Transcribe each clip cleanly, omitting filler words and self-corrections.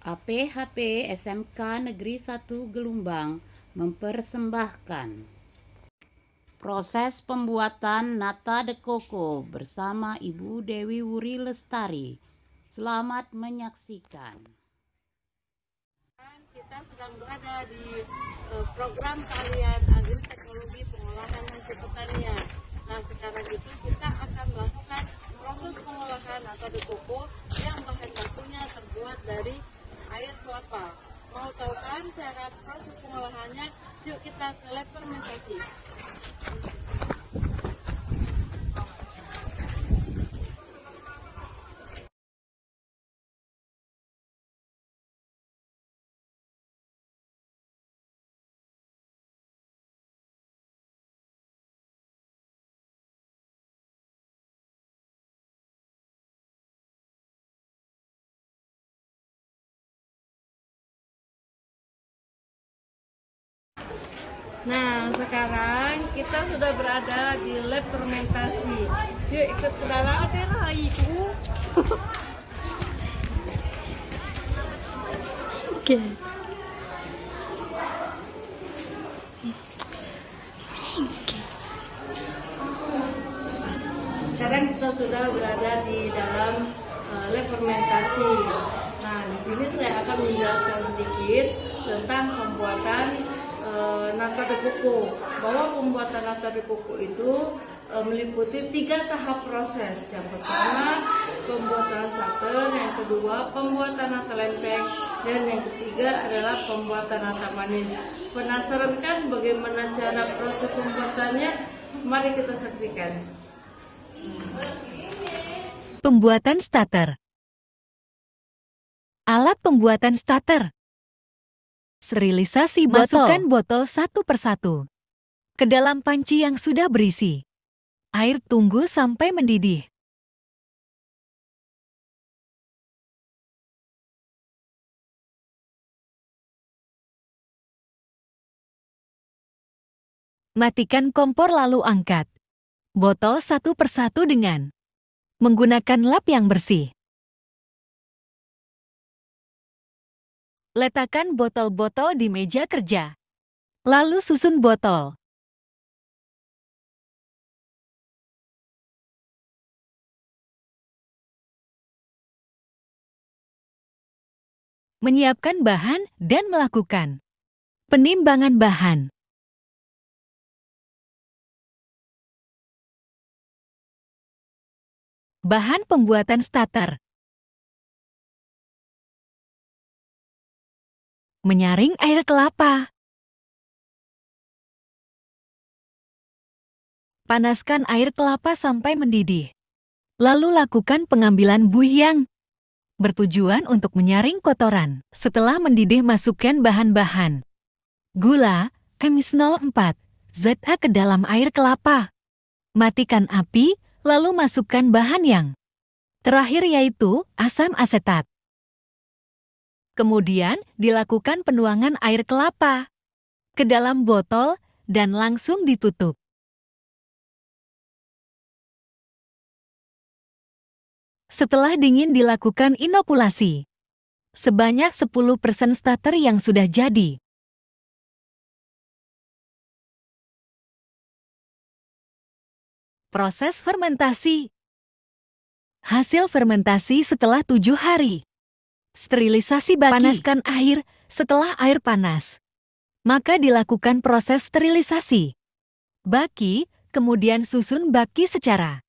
APHP SMK Negeri 1 Gelumbang mempersembahkan proses pembuatan nata de coco bersama Ibu Dewi Wuri Lestari. Selamat menyaksikan. Kita sedang berada di program keahlian agroteknologi pengolahan hasil pertanian. Nah, sekarang itu kita akan melakukan proses pengolahan nata de coco yang bahan bakunya terbuat dari air kelapa. Mau tahu kan cara proses pengolahannya? Yuk kita ke lab fermentasi. Nah, sekarang kita sudah berada di lab fermentasi. Yuk ikut ke dalam. Ada ibu. Oke. Sekarang kita sudah berada di dalam lab fermentasi. Nah, di sini saya akan menjelaskan sedikit tentang pembuatan nata de coco. Bahwa pembuatan nata de coco itu meliputi 3 tahap proses. Yang pertama, pembuatan starter, yang kedua, pembuatan nata lempeng, dan yang ketiga adalah pembuatan nata manis. Penasaran kan bagaimana cara proses pembuatannya? Mari kita saksikan. Pembuatan starter. Alat pembuatan starter. Sterilisasi botol. Masukkan botol satu persatu ke dalam panci yang sudah berisi air. Tunggu sampai mendidih. Matikan kompor lalu angkat botol satu persatu dengan menggunakan lap yang bersih. Letakkan botol-botol di meja kerja. Lalu susun botol. Menyiapkan bahan dan melakukan penimbangan bahan. Bahan pembuatan starter. Menyaring air kelapa. Panaskan air kelapa sampai mendidih. Lalu lakukan pengambilan buih yang bertujuan untuk menyaring kotoran. Setelah mendidih, masukkan bahan-bahan gula M04 ZA ke dalam air kelapa. Matikan api, lalu masukkan bahan yang terakhir yaitu asam asetat. Kemudian dilakukan penuangan air kelapa ke dalam botol dan langsung ditutup. Setelah dingin dilakukan inokulasi. Sebanyak 10% starter yang sudah jadi. Proses fermentasi. Hasil fermentasi setelah 7 hari. Sterilisasi baki. Panaskan air. Setelah air panas, maka dilakukan proses sterilisasi baki, kemudian susun baki secara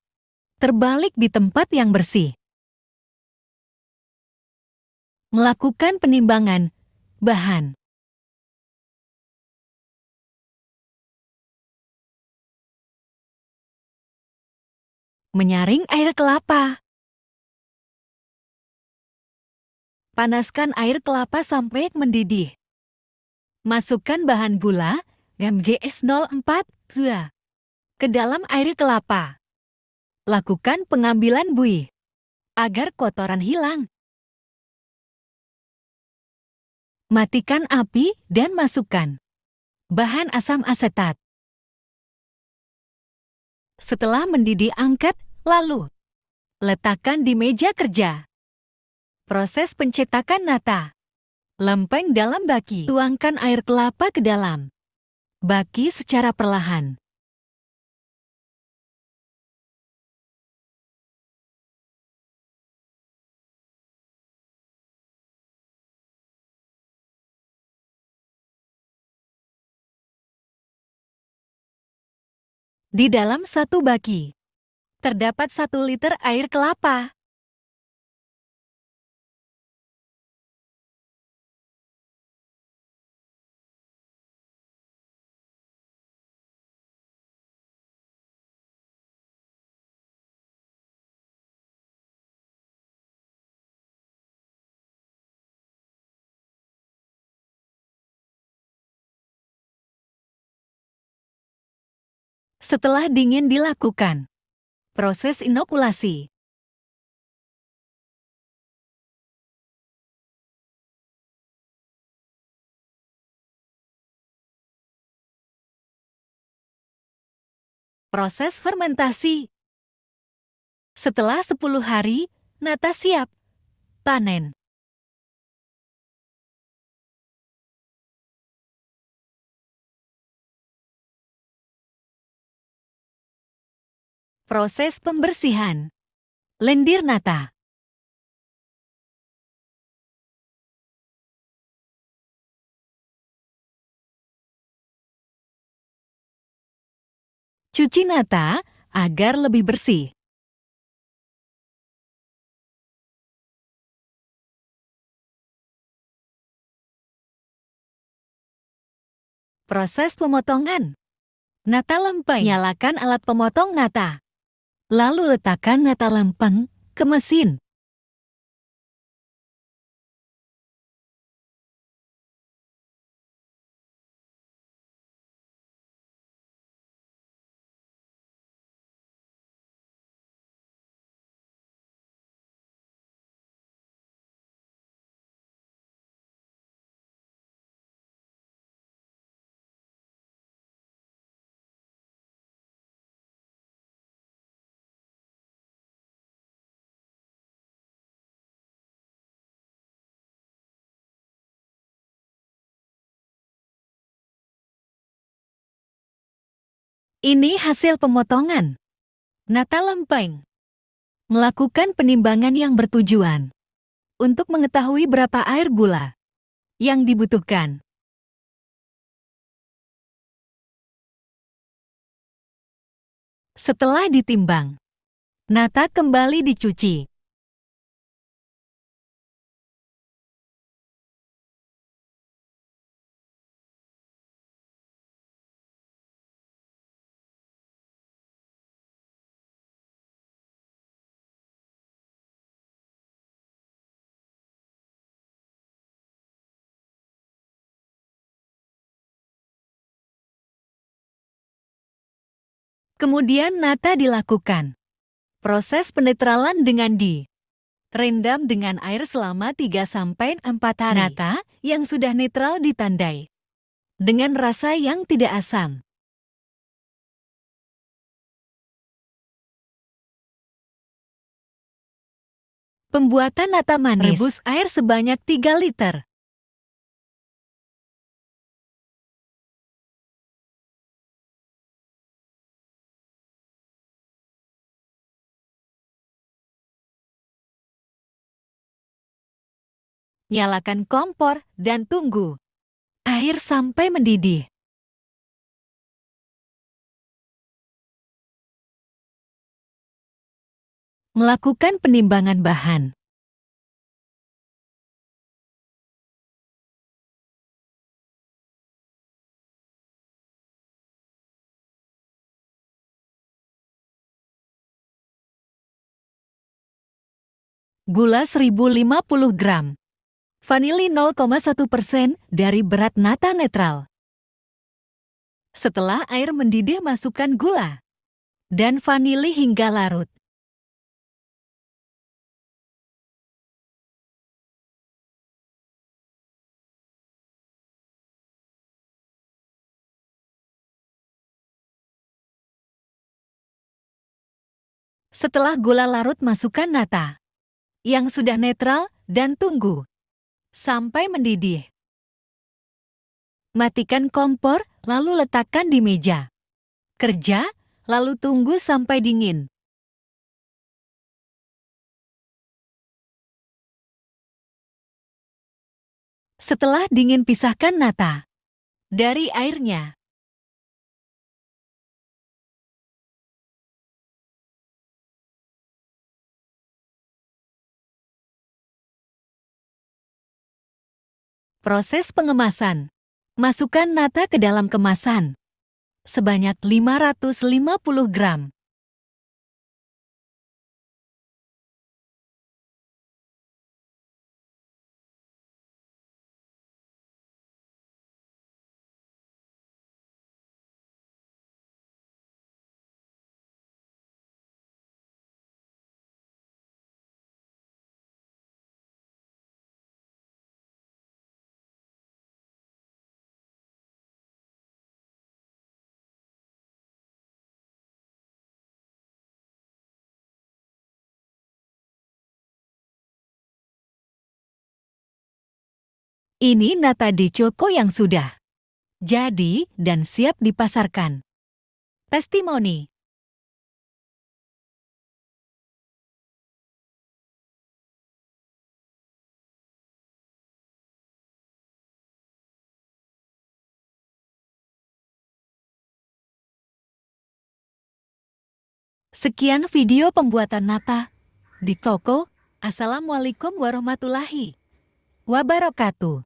terbalik di tempat yang bersih. Melakukan penimbangan bahan. Menyaring air kelapa. Panaskan air kelapa sampai mendidih. Masukkan bahan gula MGS04 ke dalam air kelapa. Lakukan pengambilan buih agar kotoran hilang. Matikan api dan masukkan bahan asam asetat. Setelah mendidih, angkat, lalu letakkan di meja kerja. Proses pencetakan nata. Lempeng dalam baki. Tuangkan air kelapa ke dalam baki secara perlahan. Di dalam satu baki terdapat 1 liter air kelapa. Setelah dingin dilakukan proses inokulasi. Proses fermentasi. Setelah 10 hari, nata siap panen. Proses pembersihan lendir nata. Cuci nata agar lebih bersih. Proses pemotongan nata lempeng. Nyalakan alat pemotong nata. Lalu letakkan nata lempeng ke mesin. Ini hasil pemotongan nata lempeng. Melakukan penimbangan yang bertujuan untuk mengetahui berapa air gula yang dibutuhkan. Setelah ditimbang, nata kembali dicuci. Kemudian nata dilakukan proses penetralan dengan direndam dengan air selama 3-4 hari. Nata yang sudah netral ditandai dengan rasa yang tidak asam. Pembuatan nata manis. Rebus air sebanyak 3 liter. Nyalakan kompor dan tunggu air sampai mendidih. Melakukan penimbangan bahan. Gula 1050 gram. Vanili 0,1% dari berat nata netral. Setelah air mendidih, masukkan gula dan vanili hingga larut. Setelah gula larut, masukkan nata yang sudah netral dan tunggu sampai mendidih. Matikan kompor, lalu letakkan di meja kerja, lalu tunggu sampai dingin. Setelah dingin, pisahkan nata dari airnya. Proses pengemasan. Masukkan nata ke dalam kemasan sebanyak 550 gram. Ini nata de coco yang sudah jadi dan siap dipasarkan. Testimoni. Sekian video pembuatan nata de coco. Assalamualaikum warahmatullahi wabarakatuh.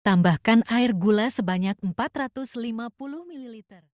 Tambahkan air gula sebanyak 450 ml.